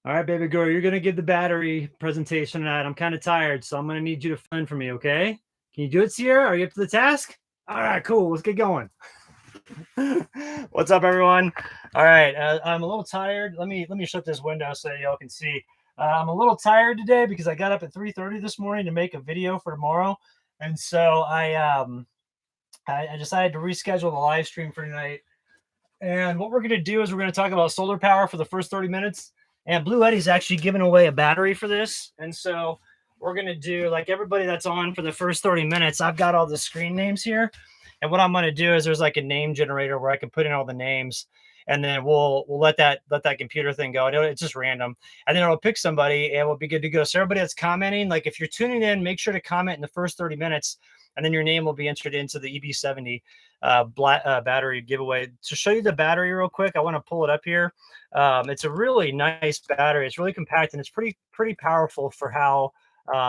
All right, baby girl, you're gonna give the battery presentation tonight. I'm kind of tired, so I'm gonna need you to fill in for me, okay? Can you do it, Sierra? Are you up to the task? All right, cool. Let's get going. What's up, everyone? All right, I'm a little tired. Let me shut this window so y'all can see. I'm a little tired today because I got up at 3:30 this morning to make a video for tomorrow, and so I decided to reschedule the live stream for tonight. And what we're going to do is we're going to talk about solar power for the first 30 minutes. And Bluetti's actually giving away a battery for this. And so we're going to do like everybody that's on for the first 30 minutes. I've got all the screen names here. And what I'm going to do is there's like a name generator where I can put in all the names. And then we'll let that computer thing go. It's just random. And then it'll pick somebody and we'll be good to go. So everybody that's commenting, like if you're tuning in, make sure to comment in the first 30 minutes. And then your name will be entered into the EB70 battery giveaway. To show you the battery real quick, I want to pull it up here. It's a really nice battery. It's really compact and it's pretty powerful for how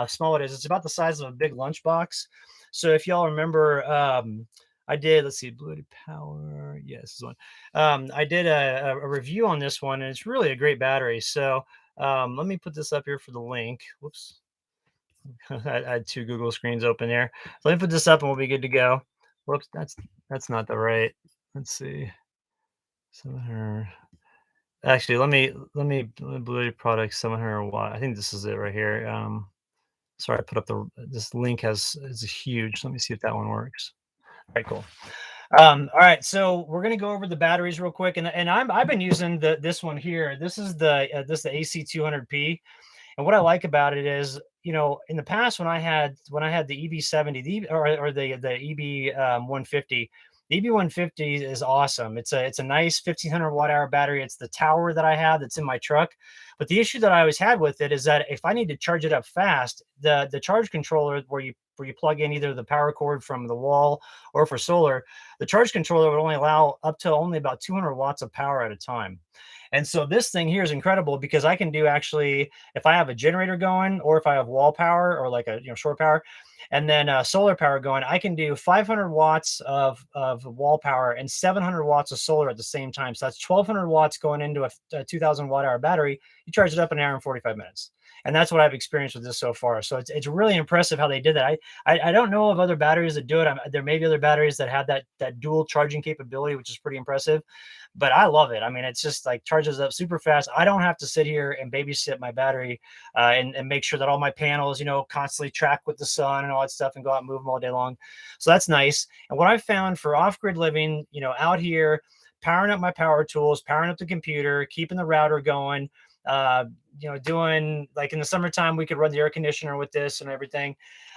small it is. It's about the size of a big lunchbox. So if y'all remember, I did, let's see, Bluetti Power. Yes, this one. I did a review on this one, and it's really a great battery. So let me put this up here for the link. Whoops. I had two Google screens open there. So let me put this up and we'll be good to go. Whoops, that's not the right. Let's see. 700. Actually, let me Bluetooth product 700 watt. I think this is it right here. Sorry, I put up this link is huge. Let me see if that one works. All right, cool. All right, so we're gonna go over the batteries real quick, and I've been using this one here. This is the AC200P. And what I like about it is, in the past when I had the EB70, or the EB150, the EB150 is awesome. It's a nice 1500 watt hour battery. It's the tower that I have that's in my truck. But the issue that I always had with it is that if I need to charge it up fast, the charge controller where you plug in either the power cord from the wall or for solar, the charge controller would only allow up to only about 200 watts of power at a time. And so this thing here is incredible because I can do actually, if I have a generator going or if I have wall power or like a shore power, and then solar power going, I can do 500 watts of wall power and 700 watts of solar at the same time. So that's 1200 watts going into a 2000 watt hour battery. You charge it up in an hour and 45 minutes. And that's what I've experienced with this so far. So it's really impressive how they did that. I don't know of other batteries that do it. There may be other batteries that have that dual charging capability, which is pretty impressive. But I love it. I mean, it's just like charges up super fast. I don't have to sit here and babysit my battery and make sure that all my panels, constantly track with the sun and all that stuff and go out and move them all day long. So that's nice. And what I've found for off-grid living, out here, powering up my power tools, powering up the computer, keeping the router going, doing like in the summertime, we could run the air conditioner with this and everything.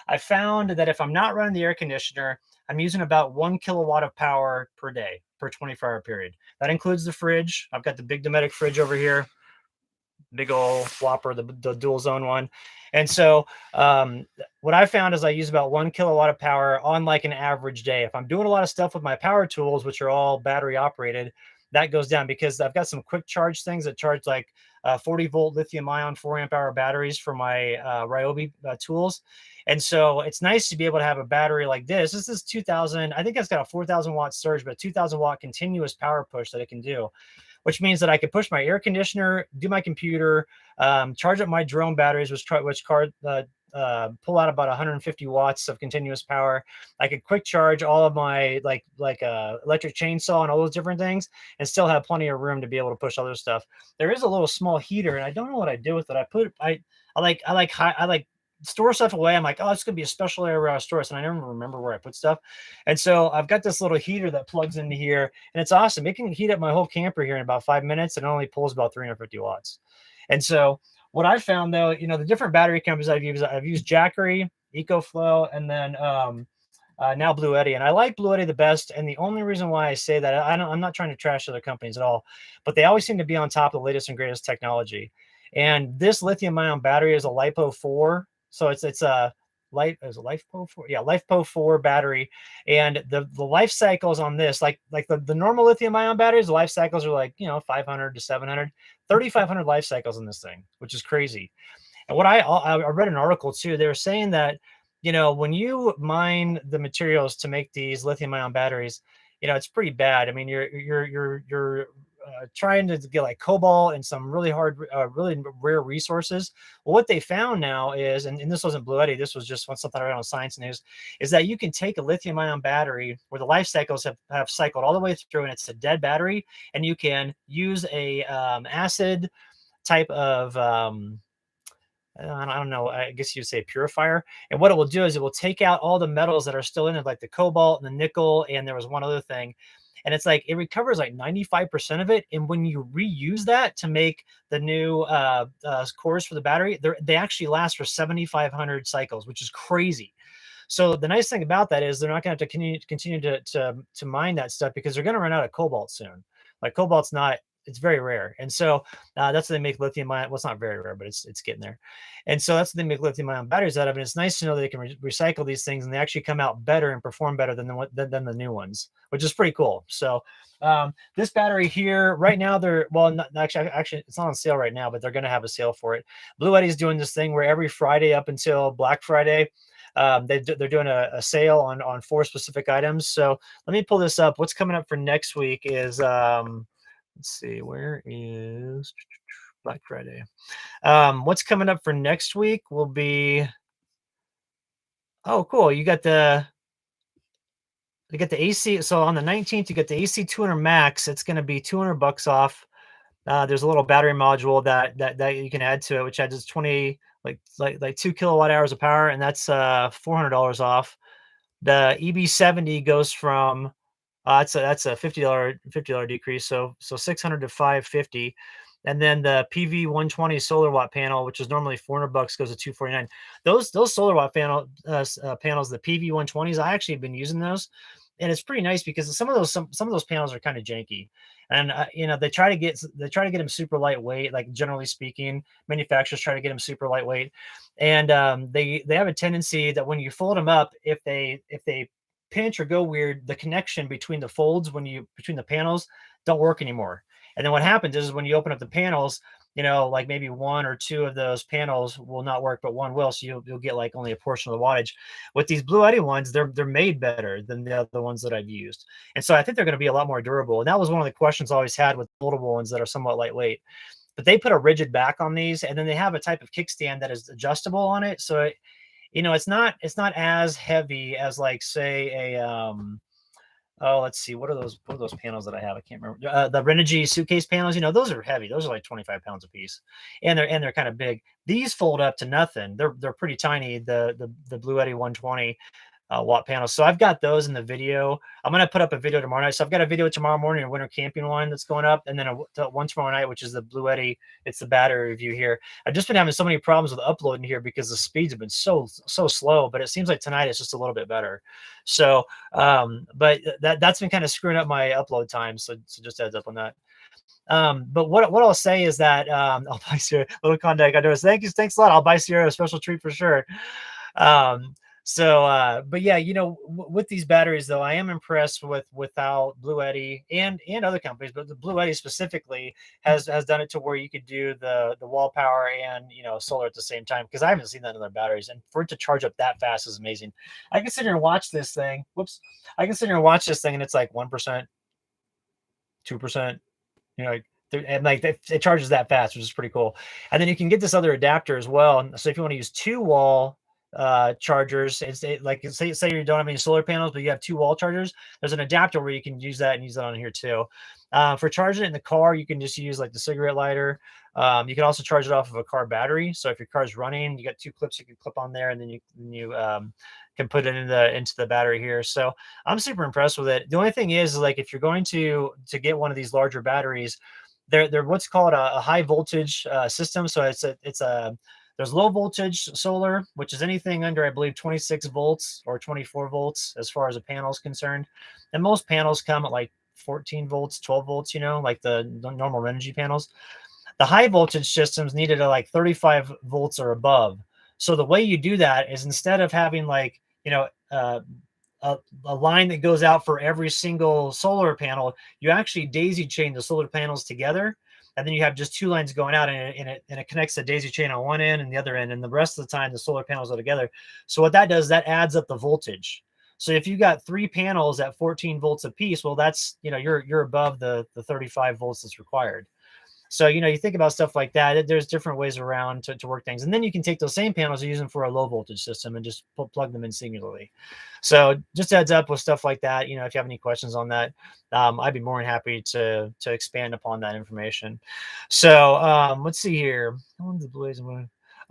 I found that if I'm not running the air conditioner, I'm using about 1 kilowatt of power per day per 24-hour period. That includes the fridge. I've got the big Dometic fridge over here, big old whopper, the dual zone one. And so what I found is I use about 1 kilowatt of power on like an average day. If I'm doing a lot of stuff with my power tools, which are all battery operated, that goes down because I've got some quick charge things that charge like 40 volt lithium ion 4 amp hour batteries for my Ryobi tools. And so it's nice to be able to have a battery like this. This is 2000. I think it's got a 4000 watt surge, but 2000 watt continuous power push that it can do, which means that I could push my air conditioner, do my computer, charge up my drone batteries, which pull out about 150 watts of continuous power. I could quick charge all of my like electric chainsaw and all those different things, and still have plenty of room to be able to push other stuff. There is a little small heater, and I don't know what I did with it. I like store stuff away. I'm like, oh, it's gonna be a special area where I store it, and I never remember where I put stuff. And so I've got this little heater that plugs into here, and it's awesome. It can heat up my whole camper here in about 5 minutes, and it only pulls about 350 watts. And so what I found though, the different battery companies I've used Jackery, EcoFlow, and then now Bluetti. And I like Bluetti the best. And the only reason why I say that, I'm not trying to trash other companies at all, but they always seem to be on top of the latest and greatest technology. And this lithium ion battery is a LiPo 4. So it's a LiFePO 4? Yeah, LiFePO 4 battery. And the life cycles on this, like the normal lithium ion batteries, the life cycles are like, 500 to 700, 3,500 life cycles in this thing, which is crazy. And what I read an article too, they were saying that, when you mine the materials to make these lithium ion batteries, it's pretty bad. I mean, your trying to get like cobalt and some really hard, really rare resources. Well, what they found now is, and this wasn't Bluetti, this was just something I read on Science News, is that you can take a lithium ion battery where the life cycles have cycled all the way through and it's a dead battery, and you can use a acid type of I don't know, I guess you'd say purifier. And what it will do is it will take out all the metals that are still in it, like the cobalt and the nickel. And there was one other thing. And it's like it recovers like 95% of it. And when you reuse that to make the new cores for the battery, they actually last for 7,500 cycles, which is crazy. So the nice thing about that is they're not going to have to continue to mine that stuff because they're going to run out of cobalt soon. Like cobalt's not, it's very rare. And so that's what they make lithium ion. Well, it's not very rare, but it's getting there. And so that's what they make lithium ion batteries out of. And it's nice to know they can recycle these things and they actually come out better and perform better than the new ones, which is pretty cool. So this battery here right now, actually it's not on sale right now, but they're going to have a sale for it. Bluetti is doing this thing where every Friday up until Black Friday, they're doing a sale on 4 specific items. So let me pull this up. What's coming up for next week is let's see, where is Black Friday? What's coming up for next week will be, oh, cool. You got the AC. So on the 19th, you get the AC200 Max. It's going to be $200 off. There's a little battery module that you can add to it, which adds 20, like 2 kilowatt hours of power. And that's $400 off. The EB70 goes from, that's a $50 decrease. So 600 to 550. And then the PV 120 solar watt panel, which is normally $400, goes to $249. Those solar watt panels, the PV 120s, I actually have been using those, and it's pretty nice because some of those panels are kind of janky, and they try to get them super lightweight. Like generally speaking, manufacturers try to get them super lightweight, and they have a tendency that when you fold them up, if they pinch or go weird, the connection between the folds between the panels don't work anymore. And then what happens is when you open up the panels, like maybe 1 or 2 of those panels will not work, but one will. So you'll get like only a portion of the wattage. With these Bluetti ones, they're made better than the other ones that I've used. And so I think they're going to be a lot more durable. And that was one of the questions I always had with foldable ones that are somewhat lightweight. But they put a rigid back on these, and then they have a type of kickstand that is adjustable on it. So it's not as heavy as like say a oh, let's see. What are those panels that I have? I can't remember. The Renogy suitcase panels, those are heavy. Those are like 25 pounds a piece. And they're kind of big. These fold up to nothing. They're pretty tiny. The Bluetti 120 watt panels. So I've got those in the video. I'm going to put up a video tomorrow night. So I've got a video tomorrow morning, a winter camping one that's going up. And then one tomorrow night, which is the Bluetti. It's the battery review here. I've just been having so many problems with uploading here because the speeds have been so slow, but it seems like tonight it's just a little bit better. So, but that's been kind of screwing up my upload time. So just heads up on that. But what I'll say is that I'll buy Sierra, little contact. I noticed. Thanks a lot. I'll buy Sierra a special treat for sure. But yeah, with these batteries though, I am impressed without Bluetti and other companies, but the Bluetti specifically has done it to where you could do the wall power and solar at the same time, because I haven't seen that in their batteries, and for it to charge up that fast is amazing. I can sit here and watch this thing. I can sit here and watch this thing, and it's like 1%, 2%. And like it charges that fast, which is pretty cool. And then you can get this other adapter as well. So if you want to use 2 wall chargers, like say you don't have any solar panels, but you have 2 wall chargers, there's an adapter where you can use that and use that on here too. For charging it in the car, you can just use like the cigarette lighter. You can also charge it off of a car battery. So if your car's running, you got 2 clips you can clip on there, and then you can put it into the battery here. So I'm super impressed with it. The only thing is like if you're going to get one of these larger batteries, they're what's called a high voltage system. So there's low voltage solar, which is anything under, I believe, 26 volts or 24 volts as far as a panel is concerned. And most panels come at like 14 volts, 12 volts, like the normal energy panels. The high voltage systems needed at like 35 volts or above. So the way you do that is instead of having like, a line that goes out for every single solar panel, you actually daisy chain the solar panels together. And then you have just 2 lines going out, and it connects the daisy chain on one end and the other end. And the rest of the time, the solar panels are together. So what that does, that adds up the voltage. So if you got 3 panels at 14 volts a piece, well, that's, you're above the 35 volts that's required. So, you think about stuff like that. There's different ways around to work things. And then you can take those same panels and use them for a low voltage system and just plug them in singularly. So just heads up with stuff like that. If you have any questions on that, I'd be more than happy to expand upon that information. So let's see here.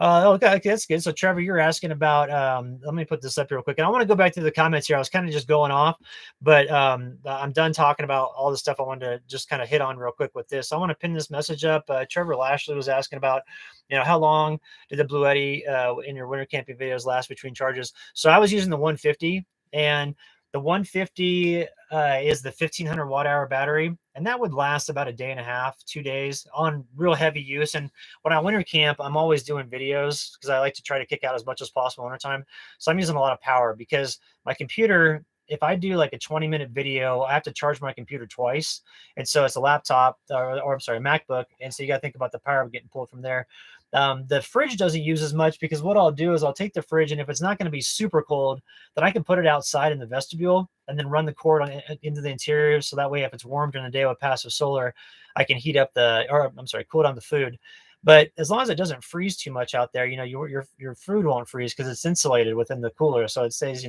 Okay, that's good. So Trevor, you're asking about, let me put this up here real quick. And I want to go back to the comments here. I was kind of just going off, but I'm done talking about all the stuff I wanted to just kind of hit on real quick with this. I want to pin this message up. Trevor Lashley was asking about, how long did the Bluetti in your winter camping videos last between charges? So I was using the 150, and the 150 is the 1500 watt hour battery, and that would last about a day and a half, 2 days on real heavy use. And when I winter camp, I'm always doing videos because I like to try to kick out as much as possible in wintertime. So I'm using a lot of power because my computer, if I do like a 20-minute video, I have to charge my computer twice. And so it's a laptop, or I'm sorry, a MacBook. And so you got to think about the power getting pulled from there. The fridge doesn't use as much because what I'll do is I'll take the fridge, and if it's not going to be super cold, then I can put it outside in the vestibule and then run the cord into the interior. So that way, if it's warm during the day with passive solar, I can heat up cool down the food. But as long as it doesn't freeze too much out there, your food won't freeze because it's insulated within the cooler. So it stays,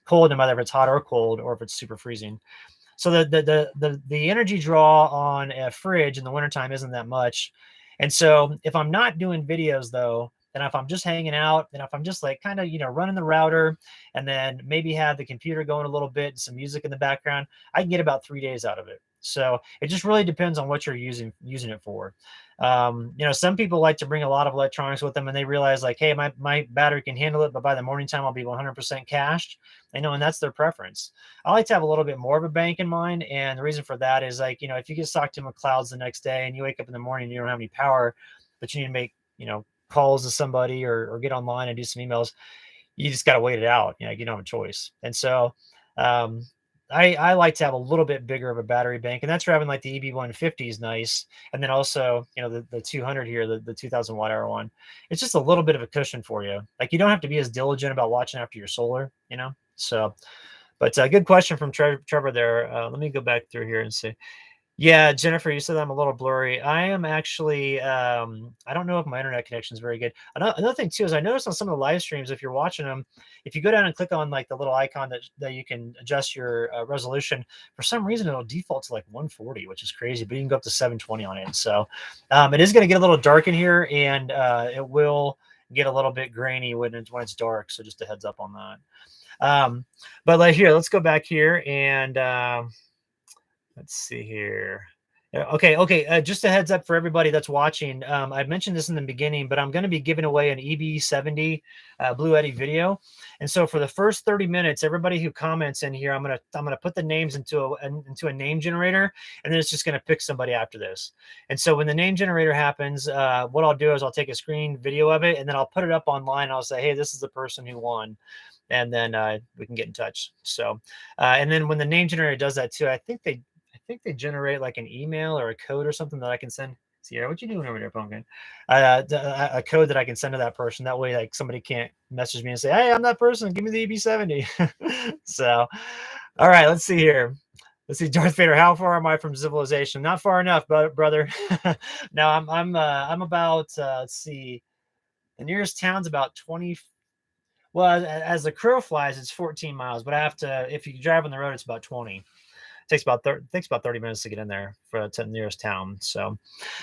cold no matter if it's hot or cold or if it's super freezing. So the energy draw on a fridge in the wintertime isn't that much. And so if I'm not doing videos though, and if I'm just hanging out, and if I'm just like kind of, running the router and then maybe have the computer going a little bit and some music in the background, I can get about 3 days out of it. So it just really depends on what you're using it for. Some people like to bring a lot of electronics with them, and they realize like, hey, my battery can handle it, but by the morning time I'll be 100% cached. And that's their preference. I like to have a little bit more of a bank in mind, and the reason for that is like, if you get sucked in with clouds the next day and you wake up in the morning and you don't have any power, but you need to make calls to somebody or get online and do some emails, you just got to wait it out. You don't have a choice. And so I like to have a little bit bigger of a battery bank, and that's where having like the EB150 is nice. And then also, the 200 here, the 2000 watt hour one, it's just a little bit of a cushion for you. Like you don't have to be as diligent about watching after your solar, So, but good question from Trevor there. Let me go back through here and see. Yeah, Jennifer, you said I'm a little blurry. I am actually, I don't know if my internet connection is very good. Another thing too is I noticed on some of the live streams, if you're watching them, if you go down and click on like the little icon that you can adjust your resolution, for some reason it'll default to like 140, which is crazy, but you can go up to 720 on it. So it is going to get a little dark in here, and it will get a little bit grainy when it's dark. So just a heads up on that. But like here, let's go back here and let's see here. Okay. Just a heads up for everybody that's watching. I mentioned this in the beginning, but I'm going to be giving away an EB70 Bluetti video. And so for the first 30 minutes, everybody who comments in here, I'm gonna put the names into a name generator, and then it's just going to pick somebody after this. And so when the name generator happens, what I'll do is I'll take a screen video of it, and then I'll put it up online. I'll say, hey, this is the person who won. And then we can get in touch. So, and then when the name generator does that too, I think they generate like an email or a code or something that I can send. Sierra, what you doing over there, Pumpkin? A code that I can send to that person. That way, like somebody can't message me and say, "Hey, I'm that person. Give me the EB70." So, all right, let's see here. Let's see, Darth Vader. How far am I from civilization? Not far enough, brother. No, I'm about. Let's see, the nearest town's about 20. Well, as the crow flies, it's 14 miles, but I have to. If you drive on the road, it's about 20. Takes about 30 minutes to get in there to the nearest town. So,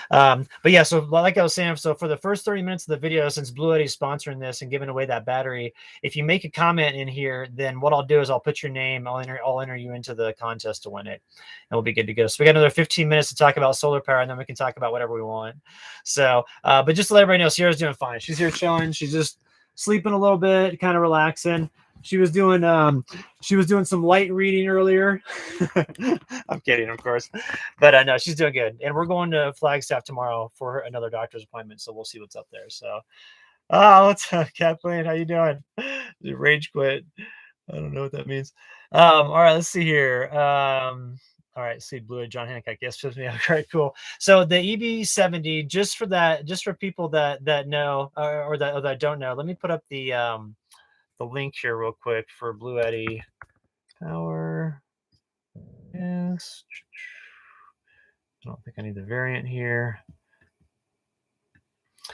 but yeah, so like I was saying, so for the first 30 minutes of the video, since Bluetti is sponsoring this and giving away that battery, if you make a comment in here, then what I'll do is I'll put your name, I'll enter you into the contest to win it, and we'll be good to go. So we got another 15 minutes to talk about solar power, and then we can talk about whatever we want. So, but just to let everybody know, Sierra's doing fine. She's here chilling. She's just sleeping a little bit, kind of relaxing. She was doing some light reading earlier. I'm kidding, of course, but no, she's doing good. And we're going to Flagstaff tomorrow for another doctor's appointment, so we'll see what's up there. So, what's up, Kathleen? How you doing? You rage quit. I don't know what that means. All right, let's see here. All right, see Blue John Hancock. Yes, fits me. All right, cool. So the EB70, just for people that know or that don't know, let me put up the link here real quick for Bluetti power is. I don't think I need the variant here.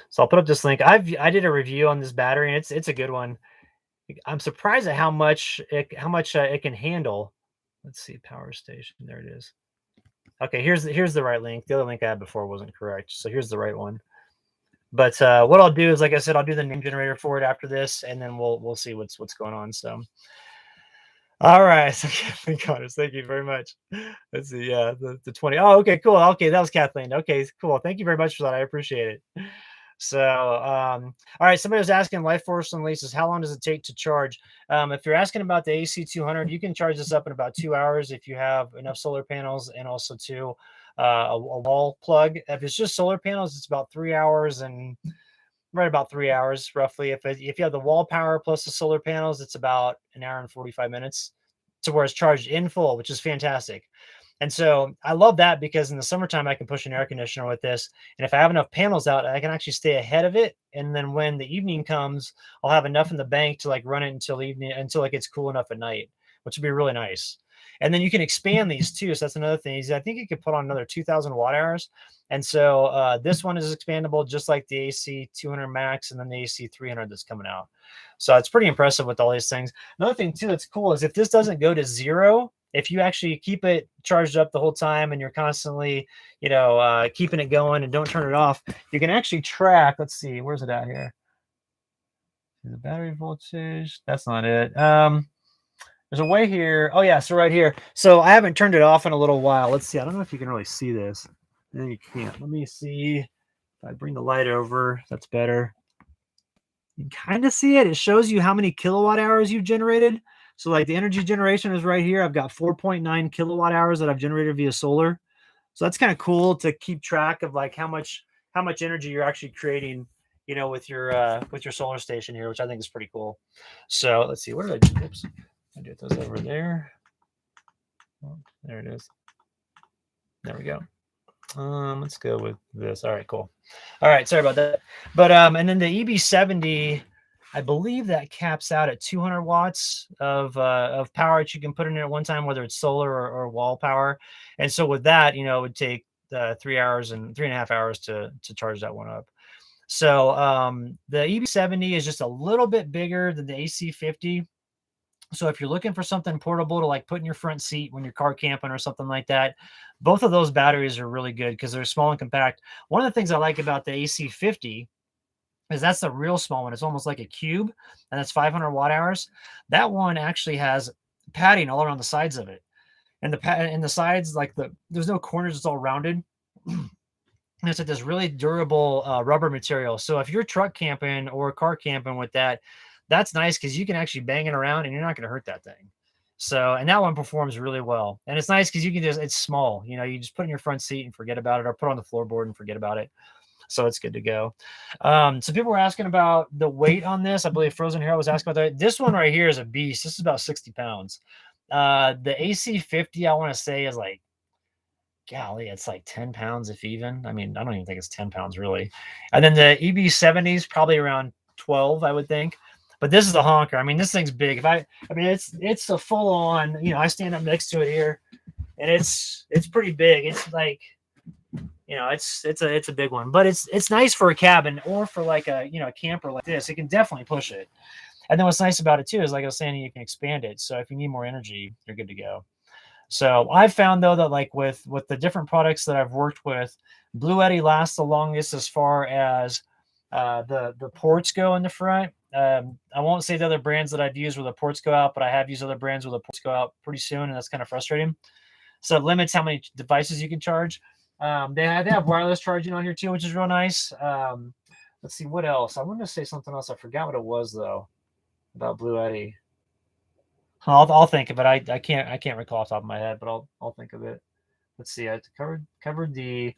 So I'll put up this link. I did a review on this battery, and it's a good one. I'm surprised at how much it can handle. Let's see, power station. There it is. Okay, here's the right link. The other link I had before wasn't correct, so here's the right one. But what I'll do is, like I said, I'll do the name generator for it after this, and then we'll see what's going on. So, all right, so Kathleen Connors, thank you very much. Let's see, yeah, the 20. Oh, okay, cool. Okay, that was Kathleen. Okay, cool. Thank you very much for that. I appreciate it. So, all right, somebody was asking Life Force and Leases, how long does it take to charge? If you're asking about the AC200, you can charge this up in about 2 hours if you have enough solar panels and also too a wall plug. If it's just solar panels, it's about 3 hours and right about 3 hours roughly. If you have the wall power plus the solar panels, it's about an hour and 45 minutes to where it's charged in full, which is fantastic. And so I love that because in the summertime, I can push an air conditioner with this. And if I have enough panels out, I can actually stay ahead of it. And then when the evening comes, I'll have enough in the bank to like run it until evening, until it gets cool enough at night, which would be really nice. And then you can expand these too. So that's another thing is I think you could put on another 2000 watt hours. And so this one is expandable just like the AC200 Max and then the AC300 that's coming out. So it's pretty impressive with all these things. Another thing too that's cool is if this doesn't go to zero, if you actually keep it charged up the whole time and you're constantly, keeping it going and don't turn it off, you can actually track. Let's see, where's it at here? The battery voltage. That's not it. There's a way here. Oh yeah, so right here. So I haven't turned it off in a little while. Let's see. I don't know if you can really see this. No, you can't. Let me see. If I bring the light over, that's better. You can kind of see it. It shows you how many kilowatt hours you've generated. So like the energy generation is right here. I've got 4.9 kilowatt hours that I've generated via solar. So that's kind of cool to keep track of like how much energy you're actually creating, with your solar station here, which I think is pretty cool. So let's see, where did I do? Oops, I did those over there. Oh, there it is. There we go. Let's go with this. All right, cool. All right, sorry about that. But and then the EB70, I believe that caps out at 200 watts of power that you can put in it at one time, whether it's solar or wall power. And so with that, it would take 3 hours and 3.5 hours to charge that one up. So the EB70 is just a little bit bigger than the AC50. So if you're looking for something portable to like put in your front seat when you're car camping or something like that, both of those batteries are really good because they're small and compact. One of the things I like about the AC50 is that's the real small one. It's almost like a cube, and that's 500 watt hours. That one actually has padding all around the sides of it, and the sides, like there's no corners. It's all rounded. And it's like this really durable rubber material. So if you're truck camping or car camping with that, that's nice because you can actually bang it around and you're not going to hurt that thing. So, and that one performs really well. And it's nice because you can it's small. You just put in your front seat and forget about it, or put on the floorboard and forget about it. So it's good to go. So people were asking about the weight on this. I believe Frozen Hero was asking about that. This one right here is a beast. This is about 60 pounds. The AC50, I want to say, is like, golly, it's like 10 pounds, if even. I mean, I don't even think it's 10 pounds really. And then the EB70 is probably around 12, I would think. But this is a honker. I mean, this thing's big. It's a full on, I stand up next to it here, and it's pretty big. It's like, it's a big one, but it's nice for a cabin or for like a camper like this. It can definitely push it. And then what's nice about it too is, like I was saying, you can expand it. So if you need more energy, you're good to go. So I've found though that like with the different products that I've worked with, Bluetti lasts the longest as far as the ports go in the front. I won't say the other brands that I've used where the ports go out, but I have used other brands where the ports go out pretty soon, and that's kind of frustrating. So it limits how many devices you can charge. They have wireless charging on here too, which is real nice. Let's see what else. I wanted to say something else. I forgot what it was though about Bluetti. I'll think of it. I can't recall off the top of my head, but I'll think of it. Let's see. I covered the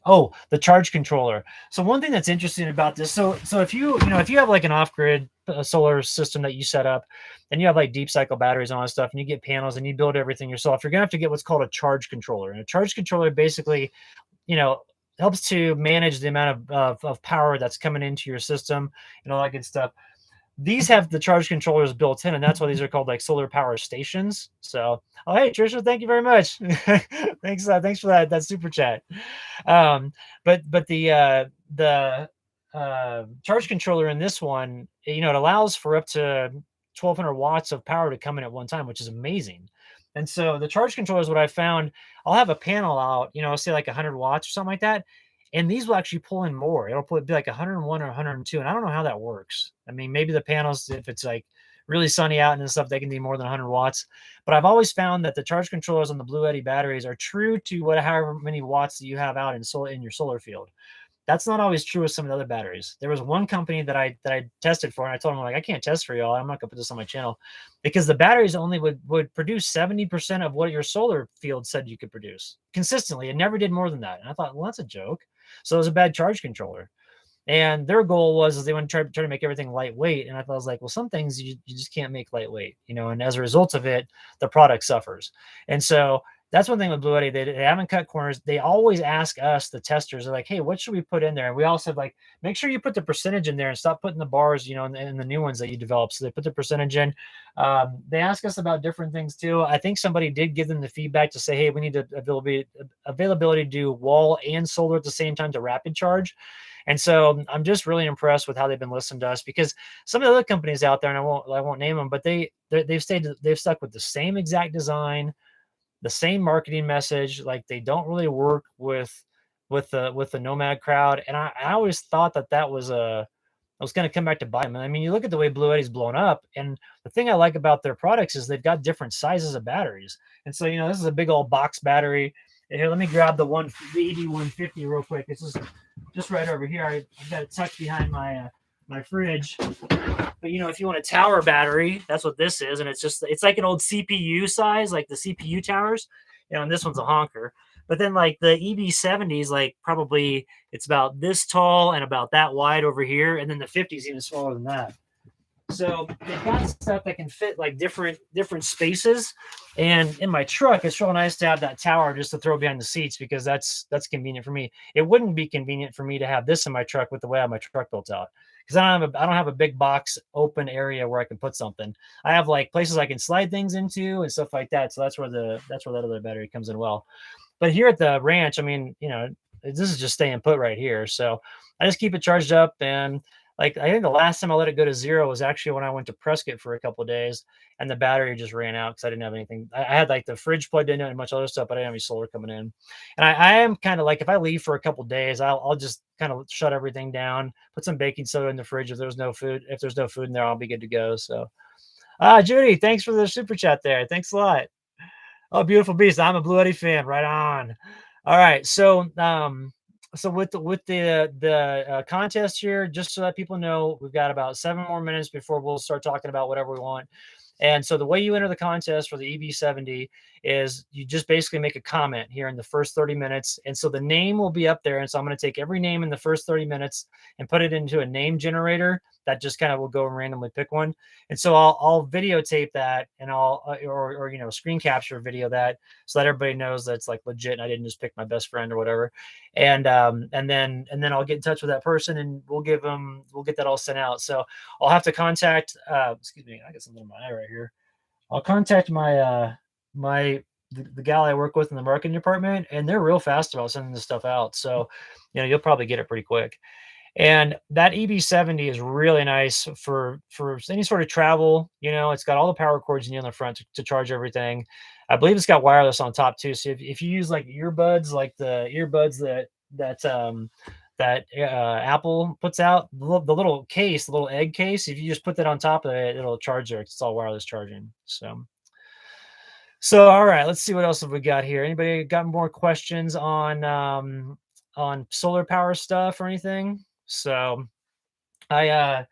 charge controller. So one thing that's interesting about this, so if you have like an off-grid solar system that you set up, and you have like deep cycle batteries and all that stuff, and you get panels and you build everything yourself, you're gonna have to get what's called a charge controller. And a charge controller basically, helps to manage the amount of power that's coming into your system and all that good stuff. these have the charge controllers built in, and that's why these are called like solar power stations. So, oh hey Trisha, thank you very much. Thanks for that super chat. Um, but the charge controller in this one, it allows for up to 1200 watts of power to come in at one time, which is amazing. And so the charge controller is what I found. I'll have a panel out, say like 100 watts or something like that. And these will actually pull in more. Be like 101 or 102. And I don't know how that works. I mean, maybe the panels, if it's like really sunny out and stuff, they can be more than 100 watts. But I've always found that the charge controllers on the Bluetti batteries are true to however many watts that you have out in your solar field. That's not always true with some of the other batteries. There was one company that I tested for, and I told them, like, I can't test for y'all. I'm not gonna put this on my channel because the batteries only would produce 70% of what your solar field said you could produce consistently. It never did more than that. And I thought, well, that's a joke. So it was a bad charge controller. And their goal was they want to try to make everything lightweight. And I was like, well, some things you just can't make lightweight, and as a result of it, the product suffers. And so that's one thing with Bluetti. They haven't cut corners. They always ask us, the testers, they're like, hey, what should we put in there? And we all said, like, make sure you put the percentage in there and stop putting the bars, in the new ones that you develop. So they put the percentage in. They ask us about different things too. I think somebody did give them the feedback to say, hey, we need availability to do wall and solar at the same time to rapid charge. And so I'm just really impressed with how they've been listening to us, because some of the other companies out there, and I won't name them, but they've stuck with the same exact design, the same marketing message. Like, they don't really work with the nomad crowd. And I always thought that was going to come back to bite them. I mean, you look at the way Bluetti's blown up, and the thing I like about their products is they've got different sizes of batteries. And so, this is a big old box battery. And here, let me grab the EB150 real quick. This is just right over here. I've got it tucked behind my fridge. But if you want a tower battery, that's what this is. And it's like an old CPU size, like the CPU towers, and this one's a honker. But then like the EB70 is like probably it's about this tall and about that wide over here. And then the 50 is even smaller than that. So they've got stuff that can fit like different spaces. And in my truck, it's real nice to have that tower just to throw behind the seats, because that's convenient for me. It wouldn't be convenient for me to have this in my truck with the way I have my truck built out, because I don't have a big box open area where I can put something. I have like places I can slide things into and stuff like that. So that's where that other battery comes in well. But here at the ranch, I mean, this is just staying put right here. So I just keep it charged up. And like, I think the last time I let it go to zero was actually when I went to Prescott for a couple of days, and the battery just ran out because I didn't have anything. I had like the fridge plugged in and a bunch of other stuff, but I didn't have any solar coming in. And I am kind of like, if I leave for a couple of days, I'll just kind of shut everything down, put some baking soda in the fridge. If there's no food in there, I'll be good to go. So, Judy, thanks for the super chat there. Thanks a lot. Oh, beautiful beast. I'm a Bluetti fan. Right on. All right. So, so with the contest here, just so that people know, we've got about 7 more minutes before we'll start talking about whatever we want. And so the way you enter the contest for the EB70 is you just basically make a comment here in the first 30 minutes. And so the name will be up there. And so I'm going to take every name in the first 30 minutes and put it into a name generator that just kind of will go and randomly pick one. And so I'll videotape that, and I'll or screen capture video that, so that everybody knows that it's like legit and I didn't just pick my best friend or whatever. And then I'll get in touch with that person, and we'll get that all sent out. So I'll have to contact excuse me, I got something in my eye right here. I'll contact my the gal I work with in the marketing department, and they're real fast about sending this stuff out. So you'll probably get it pretty quick. And that EB70 is really nice for any sort of travel. It's got all the power cords in the front to charge everything. I believe it's got wireless on top too. So if you use like earbuds, like the earbuds that Apple puts out, the little case, the little egg case, if you just put that on top of it, it'll charge there. It's all wireless charging. So all right, let's see what else have we got here. Anybody got more questions on solar power stuff or anything? So I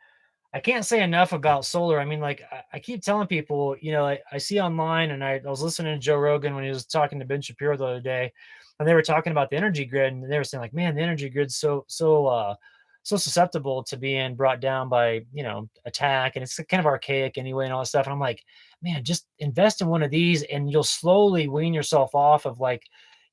can't say enough about solar. I mean, like I keep telling people, I see online, and I was listening to Joe Rogan when he was talking to Ben Shapiro the other day, and they were talking about the energy grid, and they were saying like, man, the energy grid's so susceptible to being brought down by, attack, and it's kind of archaic anyway and all that stuff. And I'm like, man, just invest in one of these and you'll slowly wean yourself off of like,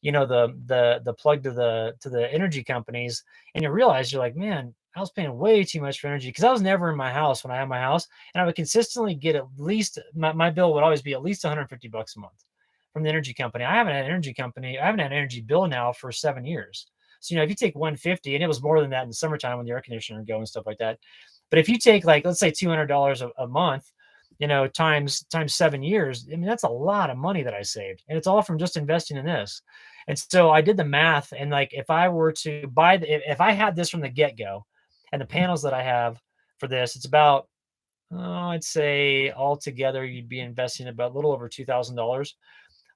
the plug to the energy companies. And you realize you're like, man, I was paying way too much for energy because I was never in my house when I had my house, and I would consistently get at least my bill would always be at least 150 bucks a month from the energy company. I haven't had an energy company. I haven't had an energy bill now for 7 years. So, if you take 150, and it was more than that in the summertime when the air conditioner would go and stuff like that. But if you take, like, let's say $200 a month, times 7 years, I mean, that's a lot of money that I saved. And it's all from just investing in this. And so I did the math, and like, if I were to buy if I had this from the get-go and the panels that I have for this, it's about, I'd say altogether you'd be investing about a little over $2,000.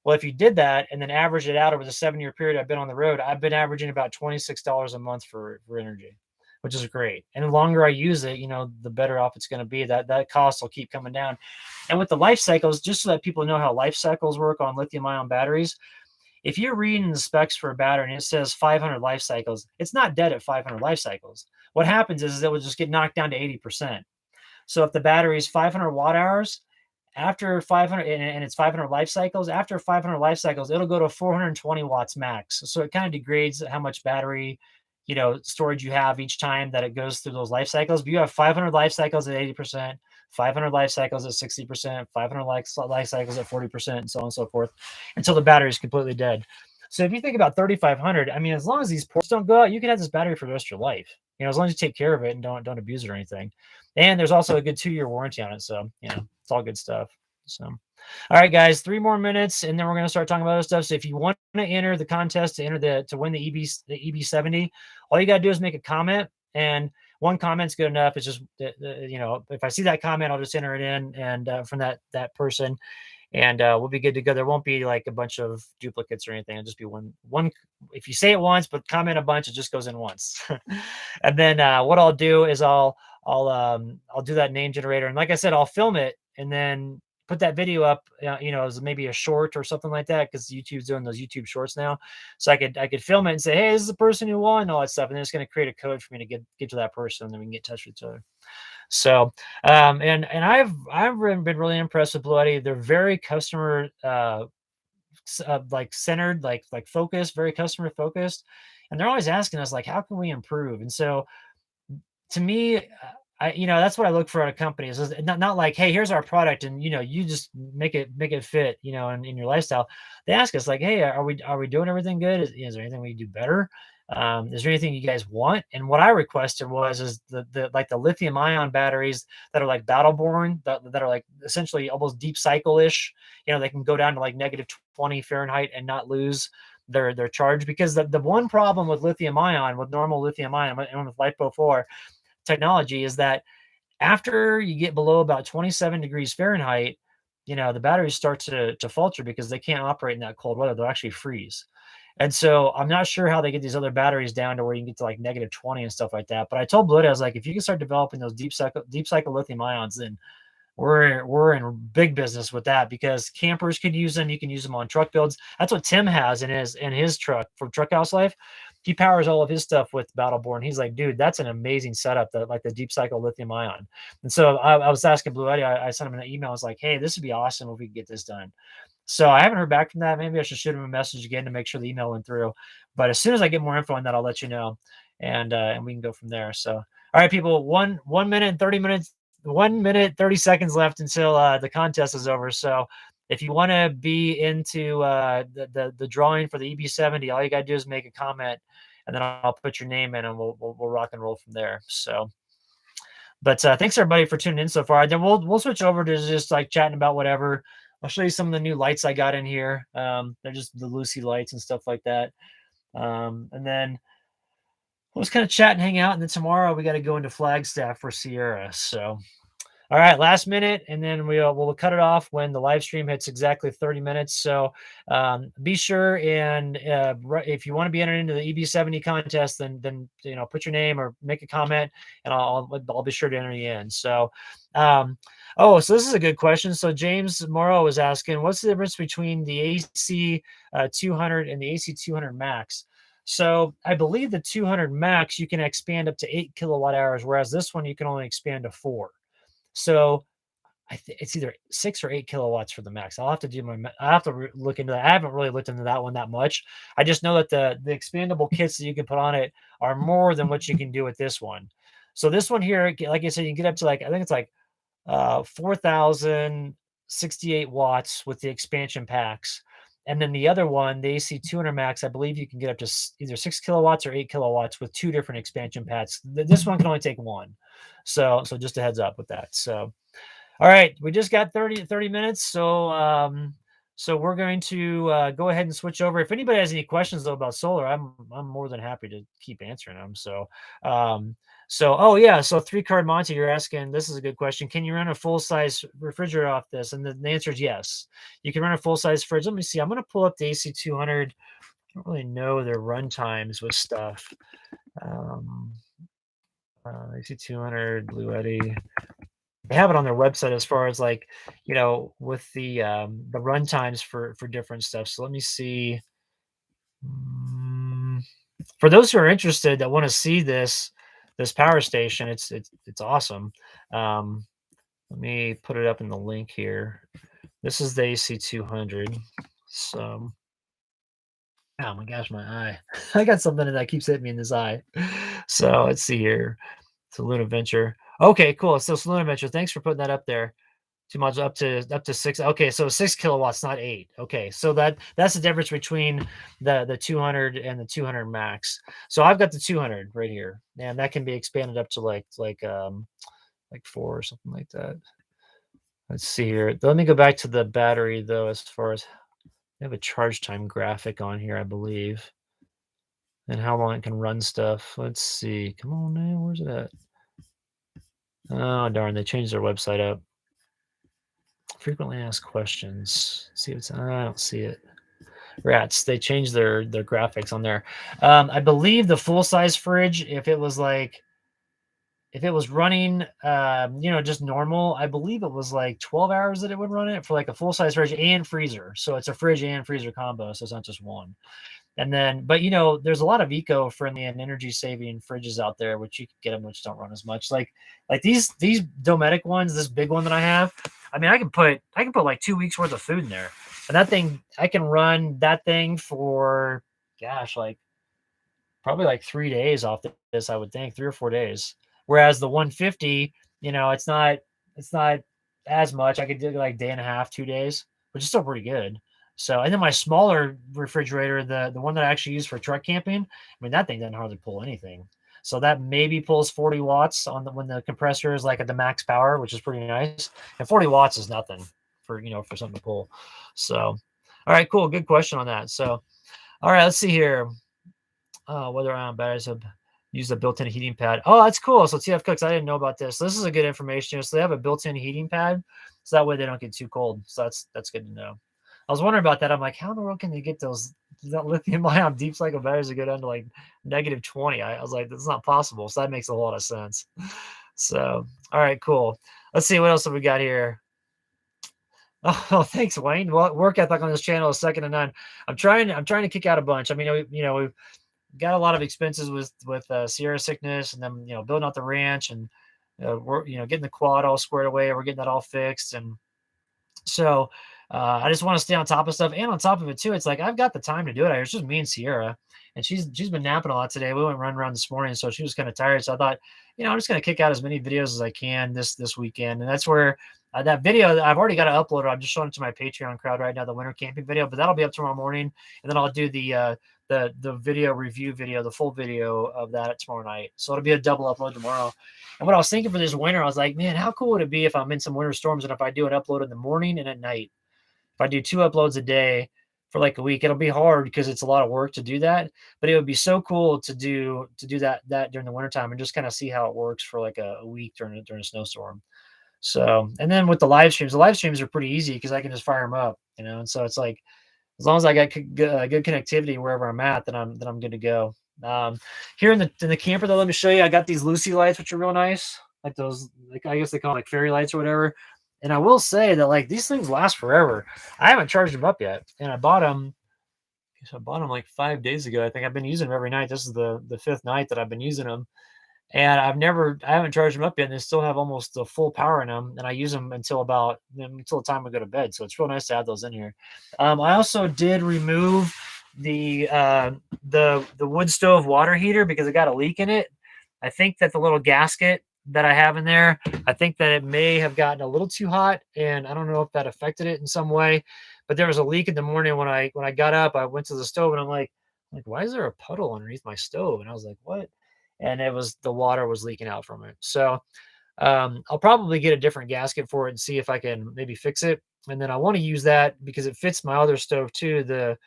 Well, if you did that and then average it out over the 7-year period I've been on the road, I've been averaging about $26 a month for energy, which is great. And the longer I use it, the better off it's going to be. That cost will keep coming down. And with the life cycles, just so that people know how life cycles work on lithium ion batteries, if you're reading the specs for a battery and it says 500 life cycles, it's not dead at 500 life cycles. What happens is it will just get knocked down to 80%. So if the battery is 500 watt hours, after 500, and it's 500 life cycles, after 500 life cycles, it'll go to 420 watts max. So it kind of degrades how much battery, storage you have each time that it goes through those life cycles. But you have 500 life cycles at 80%, 500 life cycles at 60%, 500 life cycles at 40%, and so on and so forth, until the battery is completely dead. So if you think about 3,500, I mean, as long as these ports don't go out, you can have this battery for the rest of your life. As long as you take care of it and don't abuse it or anything. And there's also a good 2-year warranty on it. So, it's all good stuff. So, all right, guys, 3 more minutes, and then we're going to start talking about other stuff. So if you want to enter the contest to win the EB70, all you got to do is make a comment, and one comment's good enough. It's just, if I see that comment, I'll just enter it in, and from that person, and we'll be good to go. There won't be like a bunch of duplicates or anything. It'll just be one. If you say it once, but comment a bunch, it just goes in once. And then what I'll do is I'll do that name generator. And like I said, I'll film it and then put that video up, as maybe a short or something like that, because YouTube's doing those YouTube shorts now. So I could film it and say, hey, this is the person who won, and all that stuff. And then it's going to create a code for me to get to that person, and then we can get in touch with each other. So, and I've been really impressed with Bluetti. They're very customer like centered, like focused, very customer focused, and they're always asking us like, how can we improve? And so, to me, that's what I look for at a company. Is not like, hey, here's our product, and you just make it fit, in your lifestyle. They ask us like, hey, are we doing everything good? Is there anything we can do better? Is there anything you guys want? And what I requested is the lithium ion batteries that are like battle born, that are like essentially almost deep cycle-ish. They can go down to like -20 Fahrenheit and not lose their charge, because the one problem with lithium ion, with normal lithium ion and with LiPo4 technology, is that after you get below about 27 degrees Fahrenheit, the batteries start to falter because they can't operate in that cold weather. They'll actually freeze. And so I'm not sure how they get these other batteries down to where you can get to like -20 and stuff like that. But I told Bluetti, I was like, if you can start developing those deep cycle lithium ions, then we're in big business with that, because campers can use them. You can use them on truck builds. That's what Tim has in his truck for Truck House Life. He powers all of his stuff with Battleborn. He's like, dude, that's an amazing setup, the deep cycle lithium ion. And so I was asking Bluetti, I sent him an email. I was like, hey, this would be awesome if we could get this done. So I haven't heard back from that. Maybe I should shoot him a message again to make sure the email went through. But as soon as I get more info on that, I'll let you know, and we can go from there. So, all right, people, 1 minute and 30 minutes, 1 minute 30 seconds left until the contest is over. So if you want to be into the drawing for the EB70, all you got to do is make a comment, and then I'll put your name in, and we'll rock and roll from there. So, but thanks everybody for tuning in so far. Then we'll switch over to just like chatting about whatever. I'll show you some of the new lights I got in here. They're just the Lucy lights and stuff like that. And then we'll just kind of chat and hang out. And then tomorrow we got to go into Flagstaff for Sierra. So, all right, last minute, and then we'll cut it off when the live stream hits exactly 30 minutes. So be sure, and if you want to be entered into the EB70 contest, then put your name or make a comment, and I'll be sure to enter you in. So so this is a good question. So James Morrow was asking, what's the difference between the AC200 and the AC200 Max? So I believe the 200 Max, you can expand up to 8 kilowatt hours, whereas this one you can only expand to 4. So it's either 6 or 8 kilowatts for the Max. I'll have to look into that. I haven't really looked into that one that much. I just know that the expandable kits that you can put on it are more than what you can do with this one. So this one here, like I said, you can get up to like, I think it's like 4,068 watts with the expansion packs. And then the other one, the AC200 Max, I believe you can get up to either 6 kilowatts or 8 kilowatts with 2 different expansion packs. This one can only take one. So just a heads up with that. So, all right, we just got 30 minutes. So we're going to go ahead and switch over. If anybody has any questions though about solar, I'm more than happy to keep answering them. Oh yeah, so 3-card Monty, you're asking, this is a good question. Can you run a full-size refrigerator off this? And the answer is yes. You can run a full-size fridge. Let me see. I'm going to pull up the AC200. I don't really know their run times with stuff. AC200, Bluetti. They have it on their website as far as like, with the run times for different stuff. So let me see. For those who are interested that want to see this power station, it's awesome. Let me put it up in the link here. This is the AC200. So, oh my gosh, my eye. I got something that keeps hitting me in this eye. So let's see here. It's a Luna Venture. Okay, cool. So it's Luna Venture. Thanks for putting that up there. Too much, up to 6. Okay, so 6 kilowatts, not 8. Okay, so that's the difference between the 200 and the 200 Max. So I've got the 200 right here, and that can be expanded up to like 4 or something like that. Let's see here. Let me go back to the battery though. As far as, I have a charge time graphic on here, I believe, and how long it can run stuff. Let's see. Come on now, where's it at? Oh darn, they changed their website up. Frequently asked questions. See what's, I don't see it. Rats. They changed their graphics on there. I believe the full size fridge, if it was running, just normal, I believe it was like 12 hours that it would run it for like a full size fridge and freezer. So it's a fridge and freezer combo. So it's not just one. And then, but there's a lot of eco-friendly and energy-saving fridges out there, which you can get them, which don't run as much. Like these Dometic ones, this big one that I have. I mean, I can put like 2 weeks worth of food in there, and that thing, I can run that thing for, gosh, like probably like 3 days off this. I would think 3 or 4 days. Whereas the 150, it's not as much. I could do like day and a half, 2 days, which is still pretty good. So, and then my smaller refrigerator, the one that I actually use for truck camping, I mean, that thing doesn't hardly pull anything. So that maybe pulls 40 watts on when the compressor is like at the max power, which is pretty nice. And 40 watts is nothing for something to pull. So, all right, cool. Good question on that. So, all right, let's see here. Whether ion batteries have used a built-in heating pad. Oh, that's cool. So TF Cooks, I didn't know about this. So this is a good information. So they have a built-in heating pad, so that way they don't get too cold. So that's good to know. I was wondering about that. I'm like, how in the world can they get those lithium-ion deep cycle batteries to go down to like -20? I was like, that's not possible. So that makes a lot of sense. So, all right, cool. Let's see what else have we got here. Oh, thanks, Wayne. Well, work ethic on this channel is second to none. I'm trying to kick out a bunch. I mean, we've got a lot of expenses with Sierra sickness, and then building out the ranch, and we're getting the quad all squared away. We're getting that all fixed, and so I just want to stay on top of stuff. And on top of it too, it's like I've got the time to do it. It's just me and Sierra, and she's been napping a lot today. We went run around this morning, so she was kind of tired. So I thought, I'm just gonna kick out as many videos as I can this weekend, and that's where that video I've already got to upload it. I'm just showing it to my Patreon crowd right now, the winter camping video, but that'll be up tomorrow morning, and then I'll do the video review video, the full video of that tomorrow night. So it'll be a double upload tomorrow. And what I was thinking for this winter, I was like, man, how cool would it be if I'm in some winter storms and if I do an upload in the morning and at night? If I do 2 uploads a day for like a week, it'll be hard because it's a lot of work to do that. But it would be so cool to do that during the wintertime and just kind of see how it works for like a week during a snowstorm. So, and then with the live streams are pretty easy because I can just fire them up, and so it's like, as long as I got good connectivity wherever I'm at, then I'm good to go. Here in the camper though, let me show you. I got these Lucy lights, which are real nice, like those, like I guess they call them like fairy lights or whatever. And I will say that like these things last forever. I haven't charged them up yet, and I bought them. I bought them like 5 days ago. I think I've been using them every night. This is the 5th night that I've been using them. And I haven't charged them up yet, and they still have almost the full power in them. And I use them until the time I go to bed. So it's real nice to have those in here. I also did remove the wood stove water heater because it got a leak in it. I think that the little gasket that I have in there, I think that it may have gotten a little too hot, and I don't know if that affected it in some way. But there was a leak in the morning when I got up. I went to the stove and I'm like, why is there a puddle underneath my stove? And I was like, what? And it was the water was leaking out from it. So I'll probably get a different gasket for it and see if I can maybe fix it. And then I want to use that because it fits my other stove too, the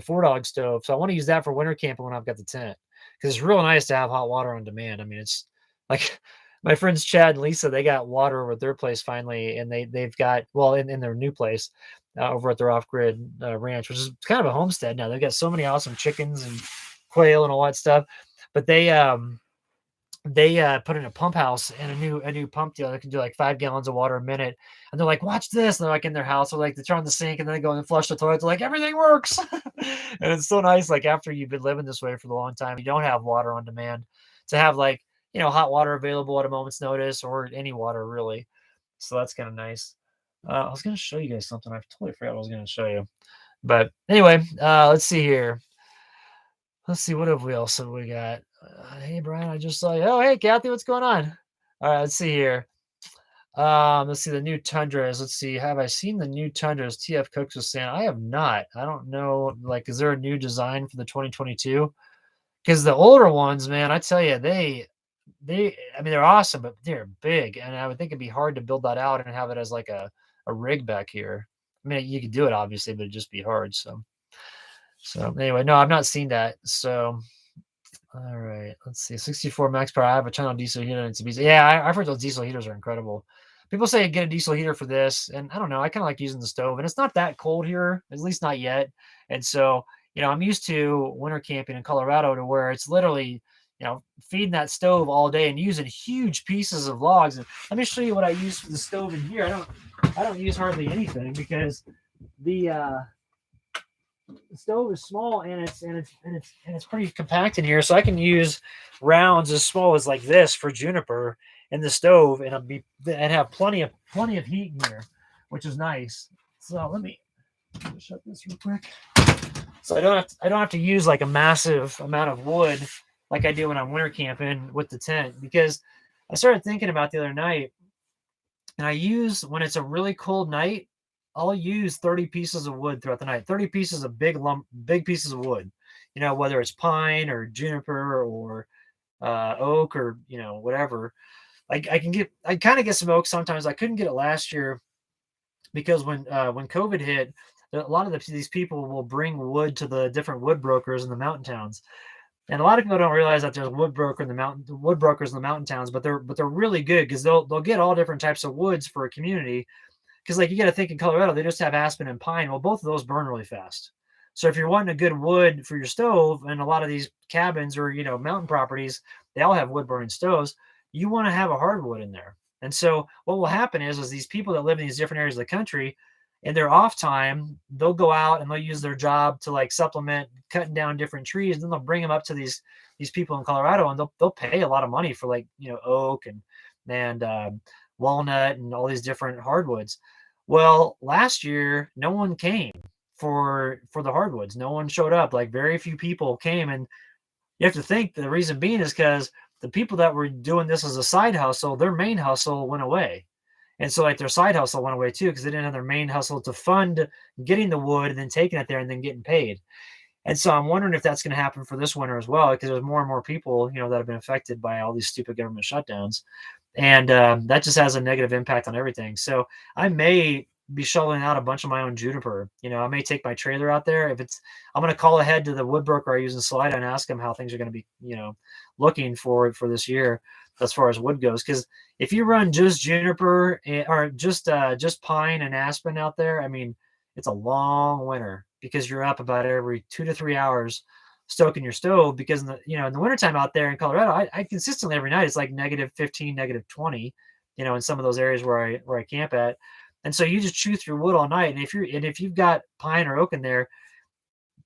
4 dog stove. So I want to use that for winter camping when I've got the tent, because it's real nice to have hot water on demand. I mean, it's like my friends Chad and Lisa, they got water over at their place finally, and they've got, well, in their new place over at their off grid ranch, which is kind of a homestead now. They've got so many awesome chickens and quail and all that stuff, but they put in a pump house and a new pump deal that can do like 5 gallons of water a minute. And they're like, watch this. And they're like in their house, or like they turn on the sink and then they go and flush the toilet. They're like, everything works. And it's so nice. Like after you've been living this way for a long time, you don't have water on demand, to have like, hot water available at a moment's notice, or any water really. So that's kind of nice. I was going to show you guys something. I totally forgot what I was going to show you. But anyway, let's see here. Let's see, what have we got? Hey, Brian, I just saw you. Oh, hey, Kathy, what's going on? All right, let's see here. Let's see the new Tundras. Let's see. Have I seen the new Tundras? TF Cooks was saying I have not. I don't know. Like, is there a new design for the 2022? Because the older ones, man, I tell you, I mean, they're awesome, but they're big, and I would think it'd be hard to build that out and have it as like a rig back here. I mean, you could do it obviously, but it'd just be hard. So anyway, no, I've not seen that. So, all right, let's see. 64 max power. I have a ton of diesel heater and Mitsubishi. Yeah, I've heard those diesel heaters are incredible. People say get a diesel heater for this, and I don't know. I kind of like using the stove, and it's not that cold here, at least not yet. And so, I'm used to winter camping in Colorado, to where it's literally, feeding that stove all day and using huge pieces of logs. And let me show you what I use for the stove in here. I don't use hardly anything, because the stove is small, and it's pretty compact in here, so I can use rounds as small as like this for juniper in the stove, and have plenty of heat in here, which is nice. So let me shut this real quick. So I don't have to use like a massive amount of wood like I do when I'm winter camping with the tent, because I started thinking about the other night, and when it's a really cold night, I'll use 30 pieces of wood throughout the night. 30 pieces of big pieces of wood, whether it's pine or juniper or oak, or whatever. I kind of get some oak sometimes. I couldn't get it last year, because when COVID hit, a lot of these people will bring wood to the different wood brokers in the mountain towns. And a lot of people don't realize that there's wood brokers in the mountain towns, but they're really good, because they'll get all different types of woods for a community. Because like, you got to think, in Colorado, they just have aspen and pine. Well, both of those burn really fast. So if you're wanting a good wood for your stove, and a lot of these cabins or, mountain properties, they all have wood burning stoves, you want to have a hardwood in there. And so what will happen is these people that live in these different areas of the country, in their off time, they'll go out and they'll use their job to like supplement cutting down different trees. And then they'll bring them up to these people in Colorado, and they'll pay a lot of money for like, oak and walnut and all these different hardwoods. Well, last year, no one came for the hardwoods. No one showed up. Like, very few people came. And you have to think the reason being is because the people that were doing this as a side hustle, their main hustle went away. And so like their side hustle went away too, because they didn't have their main hustle to fund getting the wood and then taking it there and then getting paid. And so I'm wondering if that's going to happen for this winter as well, because there's more and more people, that have been affected by all these stupid government shutdowns. And that just has a negative impact on everything. So I may be shoveling out a bunch of my own juniper. I may take my trailer out there. I'm going to call ahead to the wood broker I use in Salida and ask them how things are going to be, looking for this year as far as wood goes. Because if you run just juniper or just pine and aspen out there, I mean, it's a long winter, because you're up about every 2 to 3 hours stoking your stove, because in the wintertime out there in Colorado, I consistently every night, it's like -15, -20, in some of those areas where I camp at. And so you just chew through wood all night. And if you've got pine or oak in there,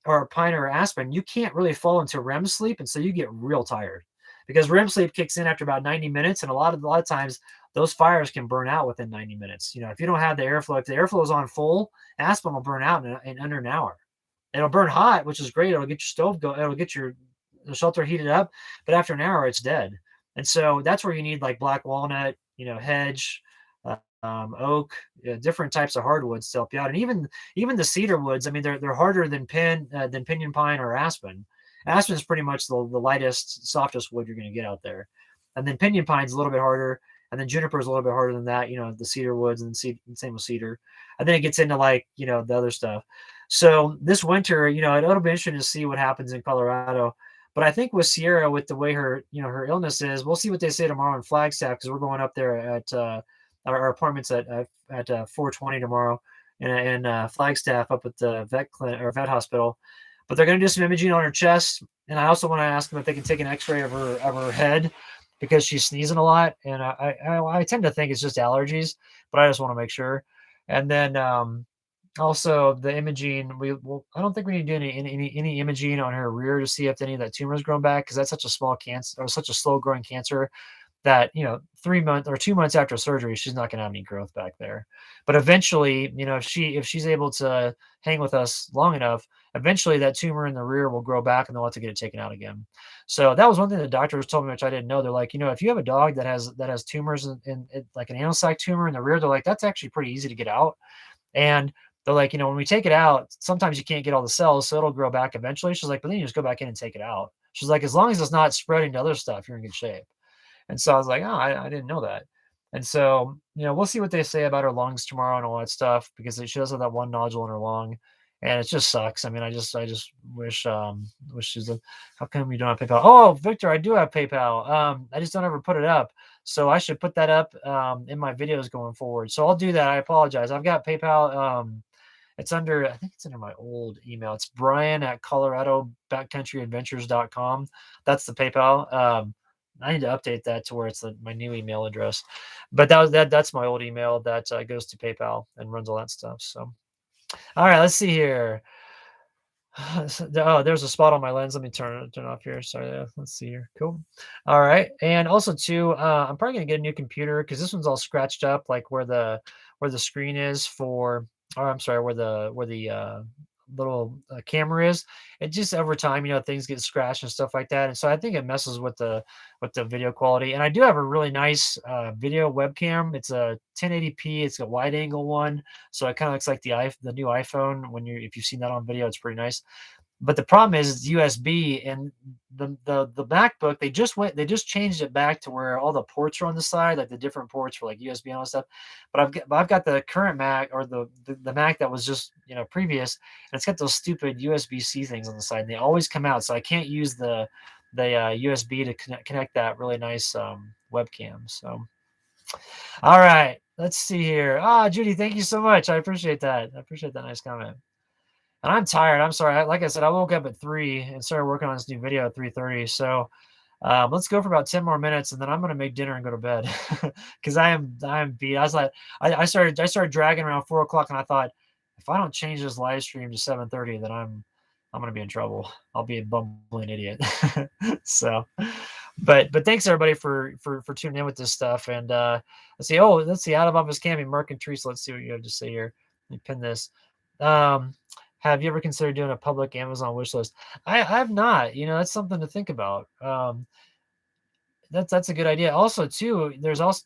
or pine or aspen, you can't really fall into REM sleep. And so you get real tired, because REM sleep kicks in after about 90 minutes. And a lot of times those fires can burn out within 90 minutes. If you don't have the airflow, if the airflow is on full, aspen will burn out in under an hour. It'll burn hot, which is great. It'll get your stove go. It'll get your the shelter heated up, but after an hour, it's dead. And so that's where you need like black walnut, hedge, oak, different types of hardwoods to help you out. And even the cedar woods, I mean, they're harder than pinyon pine or aspen. Aspen is pretty much the lightest, softest wood you're going to get out there. And then pinyon pine's a little bit harder. And then juniper is a little bit harder than that, the cedar woods, and same with cedar. And then it gets into like, the other stuff. So this winter, it'll be interesting to see what happens in Colorado. But I think with Sierra, with the way her, her illness is, we'll see what they say tomorrow in Flagstaff, because we're going up there at our appointments at 4:20 tomorrow in Flagstaff up at the vet clinic or vet hospital. But they're going to do some imaging on her chest, and I also want to ask them if they can take an X-ray of her head, because she's sneezing a lot, and I tend to think it's just allergies, but I just want to make sure. And then also the imaging, I don't think we need to do any imaging on her rear to see if any of that tumor has grown back, because that's such a small cancer, or such a slow growing cancer, that 3 months or 2 months after surgery, she's not going to have any growth back there. But eventually, if she's able to hang with us long enough, eventually that tumor in the rear will grow back, and they'll have to get it taken out again. So that was one thing the doctors told me, which I didn't know. They're like, if you have a dog that has tumors in like an anal sac tumor in the rear, they're like, that's actually pretty easy to get out. And they're like, when we take it out, sometimes you can't get all the cells, so it'll grow back eventually. She's like, but then you just go back in and take it out. She's like, as long as it's not spreading to other stuff, you're in good shape. And so I was like, oh, I didn't know that. And so, we'll see what they say about her lungs tomorrow and all that stuff, because she does have that one nodule in her lung, and it just sucks. I mean, I just wish she's like, how come you don't have PayPal? Oh, Victor, I do have PayPal. I just don't ever put it up. So I should put that up in my videos going forward. So I'll do that. I apologize. I've got PayPal. I think it's under my old email. It's brian@coloradobackcountryadventures.com. That's the PayPal. I need to update that to where it's my new email address, but that's my old email that goes to PayPal and runs all that stuff. So, all right, let's see here. Oh, there's a spot on my lens. Let me turn off here. Sorry. Let's see here. Cool. All right. And also too, I'm probably gonna get a new computer, because this one's all scratched up, like where the screen is for, or I'm sorry, where the little camera is. It just, over time, things get scratched and stuff like that. And so I think it messes with the video quality. And I do have a really nice video webcam. It's a 1080p. It's a wide angle one. So it kind of looks like the new iPhone. If you've seen that on video, it's pretty nice. But the problem is it's USB, and the MacBook, they just changed it back to where all the ports are on the side, like the different ports for like USB and all that stuff. But I've got the current Mac, or the Mac that was just previous, and it's got those stupid USB-C things on the side, and they always come out, so I can't use the USB to connect that really nice webcam. So, all right, let's see here. Judy, thank you so much. I appreciate that. I appreciate that nice comment. And I'm tired. I'm sorry. Like I said, I woke up at 3 and started working on this new video at 3:30. So let's go for about 10 more minutes, and then I'm going to make dinner and go to bed, because I am beat. I was like, I started dragging around 4 o'clock, and I thought, if I don't change this live stream to 7:30, then I'm going to be in trouble. I'll be a bumbling idiot. So, but thanks everybody for tuning in with this stuff. And let's see. Out of office Cammy, Mark and Teresa. Let's see what you have to say here. Let me pin this. Have you ever considered doing a public Amazon wish list? I have not. That's something to think about. That's a good idea. Also, too,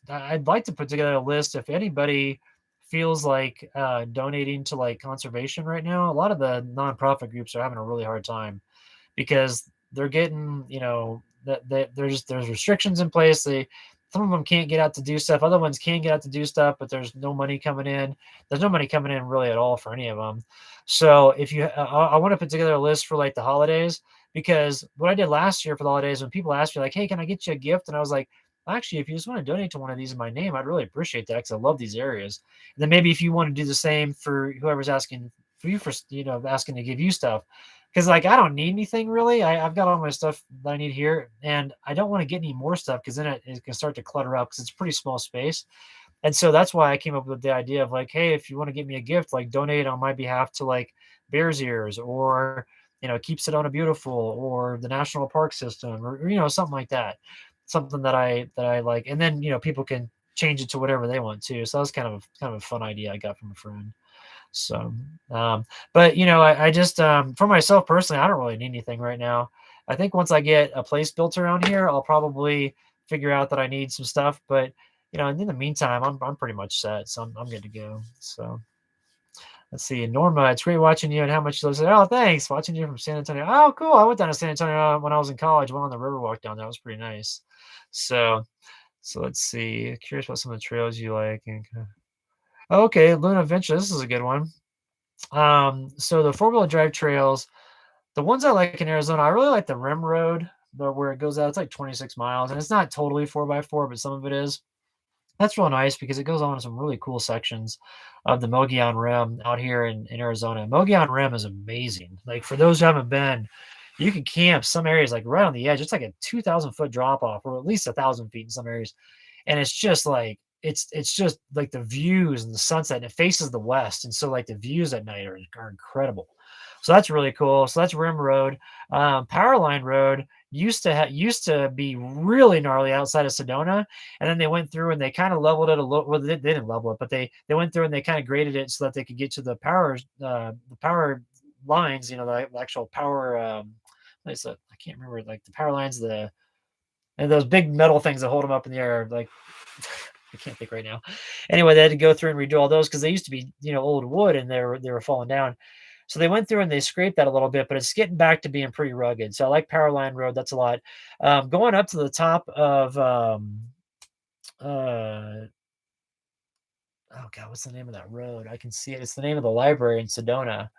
I'd like to put together a list if anybody feels like donating to like conservation right now. A lot of the nonprofit groups are having a really hard time, because they're getting, that there's restrictions in place. Some of them can't get out to do stuff. Other ones can get out to do stuff, but there's no money coming in. There's no money coming in really at all for any of them. So if you, I want to put together a list for like the holidays, because what I did last year for the holidays, when people asked me like, hey, can I get you a gift? And I was like, actually, if you just want to donate to one of these in my name, I'd really appreciate that, because I love these areas. And then maybe if you want to do the same for whoever's asking for you, for, asking to give you stuff. Because like, I don't need anything really. I've got all my stuff that I need here, and I don't want to get any more stuff, because then it can start to clutter up, because it's a pretty small space. And so that's why I came up with the idea of like, hey, if you want to get me a gift, like donate on my behalf to like Bears Ears, or Keep Sedona Beautiful, or the National Park System, or something like that. Something that I like, and then people can change it to whatever they want to. So that was kind of a fun idea I got from a friend. So, but I just, for myself personally, I don't really need anything right now. I think once I get a place built around here, I'll probably figure out that I need some stuff. But you know, in the meantime, I'm pretty much set, so I'm good to go. So let's see, Norma, it's great watching you and how much you listen. Oh, thanks, watching you from San Antonio. Oh, cool. I went down to San Antonio when I was in college. Went on the Riverwalk down. That was pretty nice. So let's see. Curious what some of the trails you like. Okay, Luna Venture. This is a good one. So the four-wheel drive trails, the ones I like in Arizona, I really like the Rim Road, where it goes out. It's like 26 miles, and it's not totally 4x4, but some of it is. That's real nice because it goes on some really cool sections of the Mogollon Rim out here in Arizona. Mogollon Rim is amazing. Like for those who haven't been, you can camp some areas like right on the edge. It's like a 2,000-foot drop off, or at least 1,000 feet in some areas, and it's just like it's just like the views and the sunset. And it faces the west, and so like the views at night are incredible. So that's really cool. So that's Rim Road. Powerline Road used to be really gnarly outside of Sedona, and then they went through and they kind of leveled it a little. Well, they didn't level it, but they went through and they kind of graded it so that they could get to the power lines. You know, the actual power. What is it? I can't remember. Like the power lines, and those big metal things that hold them up in the air. Like I can't think right now. Anyway, they had to go through and redo all those because they used to be, you know, old wood and they were falling down. So they went through and they scraped that a little bit, but it's getting back to being pretty rugged. So I like Powerline Road. That's a lot. Going up to the top of oh God, what's the name of that road? I can see it. It's the name of the library in Sedona.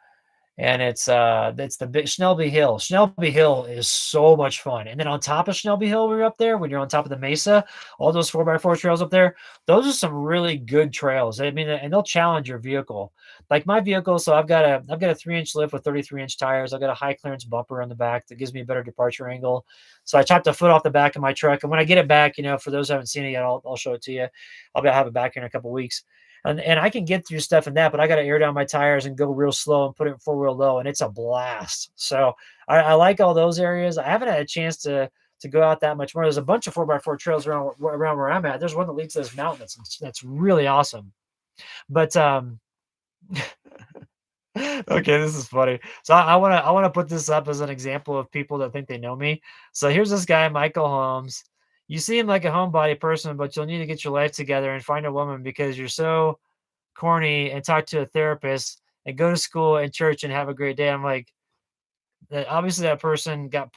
And it's the big Schnelby Hill. Schnelby Hill is so much fun. And then on top of Schnelby Hill, we're up there when you're on top of the mesa, all those 4x4 trails up there, those are some really good trails. I mean, and they'll challenge your vehicle. Like my vehicle, so I've got a 3-inch lift with 33-inch tires. I've got a high clearance bumper on the back that gives me a better departure angle. So I chopped a foot off the back of my truck. And when I get it back, you know, for those who haven't seen it yet, I'll show it to you. I'll have it back here in a couple weeks. And I can get through stuff in that, but I got to air down my tires and go real slow and put it in 4-wheel low, and it's a blast. So I like all those areas. I haven't had a chance to go out that much more. There's a bunch of 4x4 trails around where I'm at. There's one that leads to this mountain that's really awesome. But okay, this is funny. So I want to put this up as an example of people that think they know me. So here's this guy, Michael Holmes. You seem like a homebody person, but you'll need to get your life together and find a woman because you're so corny and talk to a therapist and go to school and church and have a great day. I'm like, obviously that person got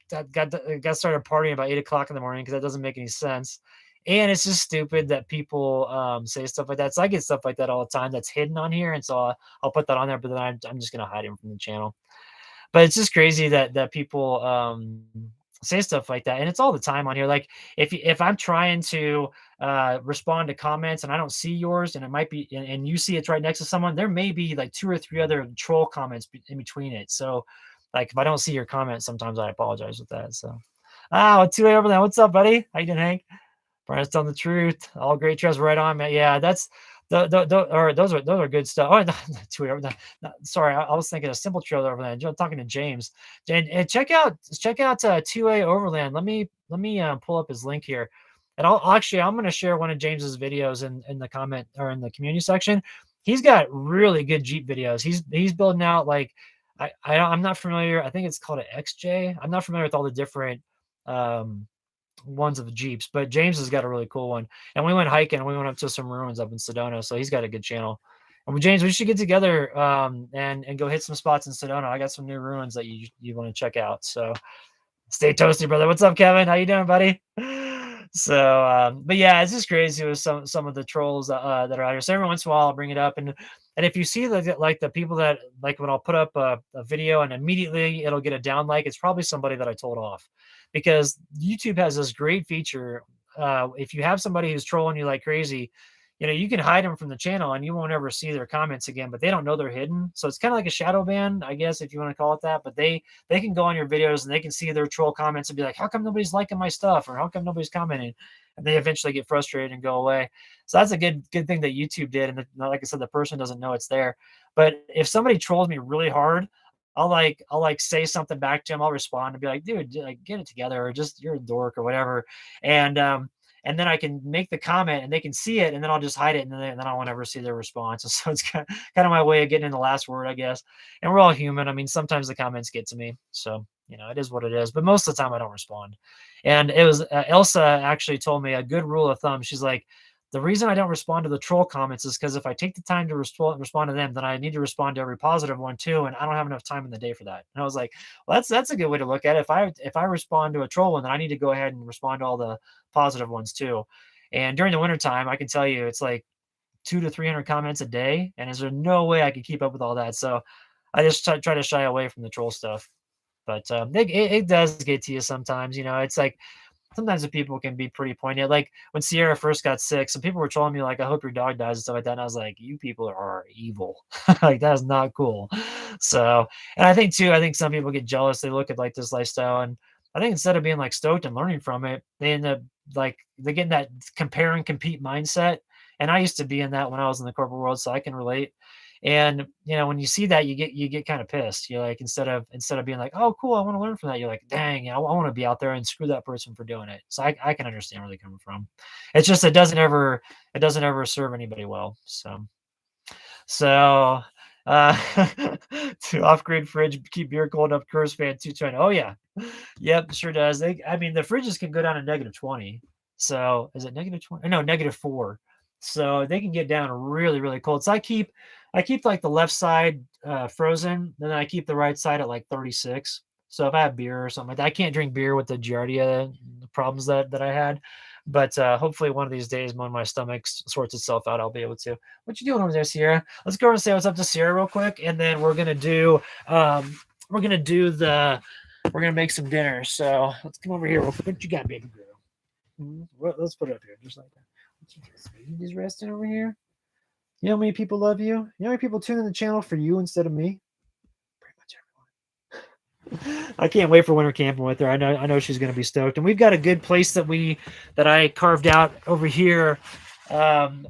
started partying about 8 o'clock in the morning because that doesn't make any sense. And it's just stupid that people say stuff like that. So I get stuff like that all the time that's hidden on here. And so I'll put that on there, but then I'm just going to hide him from the channel. But it's just crazy that people say stuff like that, and it's all the time on here. Like if I'm trying to respond to comments and I don't see yours, and it might be, and you see it's right next to someone, there may be like 2 or 3 other troll comments in between it. So like if I don't see your comment, sometimes I apologize with that. So 2A over there. What's up, buddy? How you doing, Hank? Brian's telling the truth. All great trails right on, man. Yeah, that's those are good stuff. Oh, sorry, I was thinking a Simple Trail Overland. I'm talking to James. And check out 2A Overland. Let me pull up his link here, and I'm going to share one of James's videos in the comment or in the community section. He's got really good Jeep videos. He's building out like I'm not familiar. I think it's called an XJ. I'm not familiar with all the different ones of the Jeeps, but James has got a really cool one. And we went hiking and we went up to some ruins up in Sedona. So he's got a good channel. And James, we should get together and go hit some spots in Sedona. I got some new ruins that you want to check out. So stay toasty, brother. What's up, Kevin? How you doing, buddy? So, but yeah, it's just crazy with some of the trolls that are out here. So every once in a while I'll bring it up. And if you see like the people that like when I'll put up a video and immediately it'll get a down like, it's probably somebody that I told off. Because YouTube has this great feature. If you have somebody who's trolling you like crazy, you know, you can hide them from the channel and you won't ever see their comments again, but they don't know they're hidden. So it's kind of like a shadow ban, I guess, if you want to call it that. But they can go on your videos and they can see their troll comments and be like, how come nobody's liking my stuff? Or how come nobody's commenting? And they eventually get frustrated and go away. So that's a good thing that YouTube did. And like I said, the person doesn't know it's there. But if somebody trolls me really hard, I'll say something back to him. I'll respond and be like, dude, like get it together, or just you're a dork or whatever. And and then I can make the comment and they can see it, and then I'll just hide it, and then I won't ever see their response. And so it's kind of my way of getting in the last word, I guess. And we're all human. I mean, sometimes the comments get to me, so it is what it is. But most of the time, I don't respond. And it was Elsa actually told me a good rule of thumb. She's like, the reason I don't respond to the troll comments is because if I take the time to respond to them, then I need to respond to every positive one too, and I don't have enough time in the day for that. And I was like, well, that's a good way to look at it. If I respond to a troll one, then I need to go ahead and respond to all the positive ones too. And during the wintertime, I can tell you it's like 200 to 300 comments a day, and there's no way I could keep up with all that. So I just try to shy away from the troll stuff. But it does get to you sometimes. It's like sometimes the people can be pretty poignant. Like when Sierra first got sick, some people were trolling me like, I hope your dog dies and stuff like that. And I was like, you people are evil. Like, that is not cool. So, and I think some people get jealous. They look at like this lifestyle, and I think instead of being like stoked and learning from it, they end up like they get in that compare and compete mindset. And I used to be in that when I was in the corporate world, so I can relate. And when you see that, you get kind of pissed. You're like, instead of being like, oh cool, I want to learn from that, you're like, dang, I want to be out there and screw that person for doing it. So I can understand where they're coming from. It's just it doesn't ever serve anybody well. So to off-grid fridge, keep beer cold up, Curse fan 220. Oh yeah, yep, sure does. The fridges can go down to -20. So is it -20? No, -4. So they can get down really, really cold. So I keep like the left side frozen, then I keep the right side at like 36. So if I have beer or something like that, I can't drink beer with the Giardia problems that I had. But hopefully one of these days when my stomach sorts itself out, I'll be able to. What you doing over there, Sierra? Let's go and say what's up to Sierra real quick, and then we're gonna make some dinner. So let's come over here real quick. What you got, baby girl? Let's put it up here, just like that. You just resting over here? You know how many people love you? You know how many people tune in the channel for you instead of me? Pretty much everyone. I can't wait for winter camping with her. I know she's going to be stoked. And we've got a good place that I carved out over here,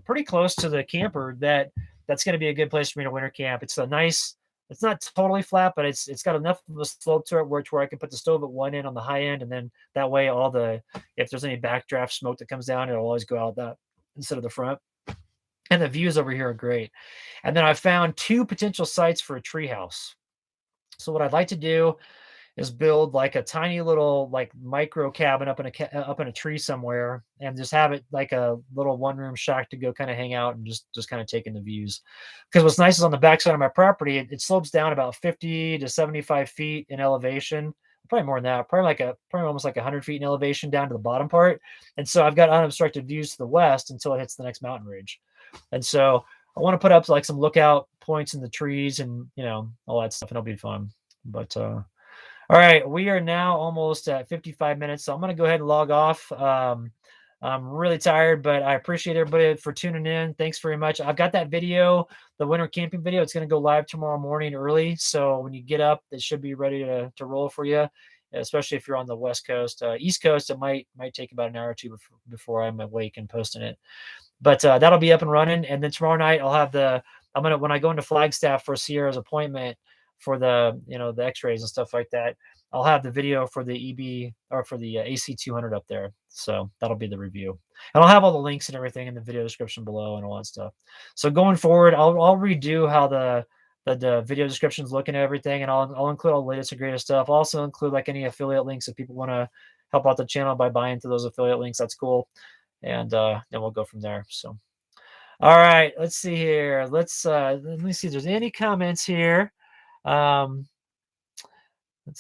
pretty close to the camper. That's going to be a good place for me to winter camp. It's a nice. It's not totally flat, but it's got enough of a slope to it where I can put the stove at one end on the high end, and then that way if there's any backdraft smoke that comes down, it'll always go out that instead of the front. And the views over here are great. And then I found 2 potential sites for a treehouse. So what I'd like to do is build like a tiny little like micro cabin up in a tree somewhere, and just have it like a little 1-room shack to go kind of hang out and just kind of take in the views. Because what's nice is on the backside of my property, it slopes down about 50 to 75 feet in elevation. Probably more than that, probably almost like 100 feet in elevation down to the bottom part. And so I've got unobstructed views to the west until it hits the next mountain ridge. And so I want to put up like some lookout points in the trees and all that stuff, and it'll be fun. But all right, we are now almost at 55 minutes, so I'm going to go ahead and log off. I'm really tired, but I appreciate everybody for tuning in. Thanks very much. I've got that video, the winter camping video. It's going to go live tomorrow morning early, so when you get up, it should be ready to roll for you, especially if you're on the West Coast. East Coast, it might take about an hour or two before I'm awake and posting it. But that'll be up and running, and then tomorrow night when I go into Flagstaff for Sierra's appointment for the the x-rays and stuff like that, I'll have the video for the AC200 up there. So that'll be the review, and I'll have all the links and everything in the video description below and all that stuff. So going forward, I'll redo how the video descriptions look and everything, and I'll include all the latest and greatest stuff. I'll also include like any affiliate links if people want to help out the channel by buying through those affiliate links. That's cool. And then we'll go from there. So all right, let's see here. Let me see if there's any comments here. Let's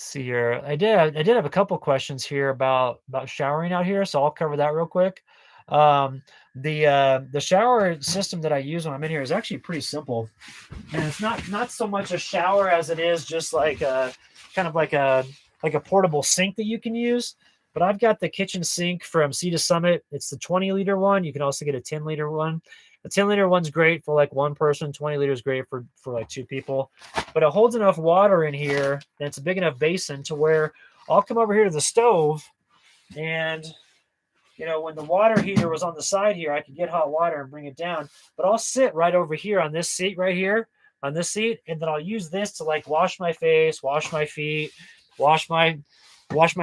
see here. I did have a couple questions here about showering out here, so I'll cover that real quick. The shower system that I use when I'm in here is actually pretty simple, and it's not so much a shower as it is just like a kind of like a portable sink that you can use. But I've got the kitchen sink from Sea to Summit. It's the 20-liter one. You can also get a 10-liter one. The 10-liter one's great for like one person. 20 liters great for like 2 people. But it holds enough water in here, and it's a big enough basin to where I'll come over here to the stove, and when the water heater was on the side here, I could get hot water and bring it down. But I'll sit right over here on this seat right here, on this seat, and then I'll use this to like wash my face, wash my feet, wash my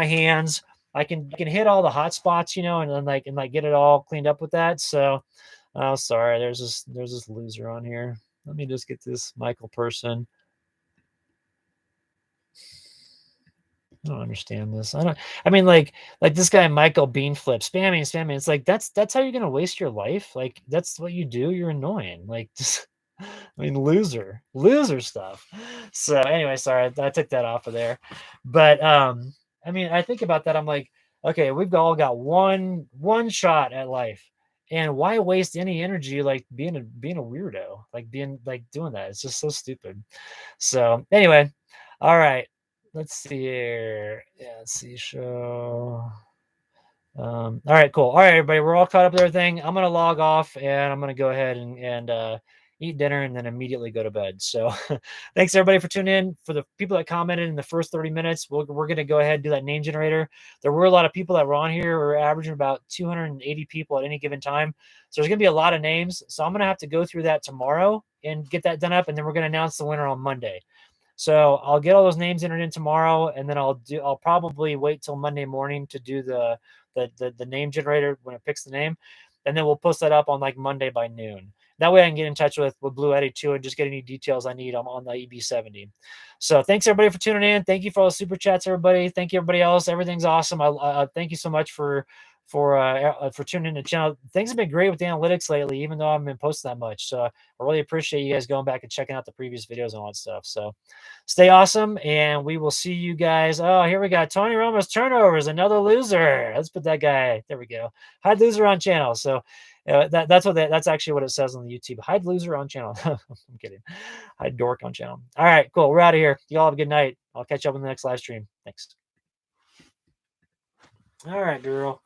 hands. I can hit all the hot spots, you know, and then like get it all cleaned up with that. So, oh, sorry, there's this loser on here. Let me just get this Michael person. I don't understand this. I mean, like this guy Michael Beanflip, spamming. It's like that's how you're gonna waste your life. Like that's what you do. You're annoying. Like just, I mean, loser stuff. So anyway, sorry, I took that off of there. But I mean, I think about that. I'm like, okay, we've all got one shot at life, and why waste any energy like being a weirdo, like being like doing that? It's just so stupid. So anyway, all right. Let's see here. Yeah, let's see. Show. All right, cool. All right, everybody, we're all caught up with everything. I'm gonna log off and I'm gonna go ahead and eat dinner and then immediately go to bed. So, thanks everybody for tuning in. For the people that commented in the first 30 minutes, we're gonna go ahead and do that name generator. There were a lot of people that were on here. We're averaging about 280 people at any given time. So there's gonna be a lot of names. So I'm gonna have to go through that tomorrow and get that done up, and then we're gonna announce the winner on Monday. So I'll get all those names entered in tomorrow, and then I'll probably wait till Monday morning to do the name generator when it picks the name, and then we'll post that up on like Monday by noon. That way I can get in touch with Bluetti too and just get any details I need on the EB70. So thanks everybody for tuning in. Thank you for all the super chats, everybody. Thank you everybody else. Everything's awesome. I thank you so much for tuning in to the channel. Things have been great with the analytics lately, even though I haven't been posting that much. So I really appreciate you guys going back and checking out the previous videos and all that stuff. So stay awesome, and we will see you guys. Oh, here we got Tony Romo's turnovers, another loser. Let's put that guy. There we go. Hide loser on channel. So that's actually what it says on the YouTube. Hide loser on channel. I'm kidding. Hide dork on channel. All right, cool. We're out of here. You all have a good night. I'll catch you up in the next live stream. Thanks. All right, girl.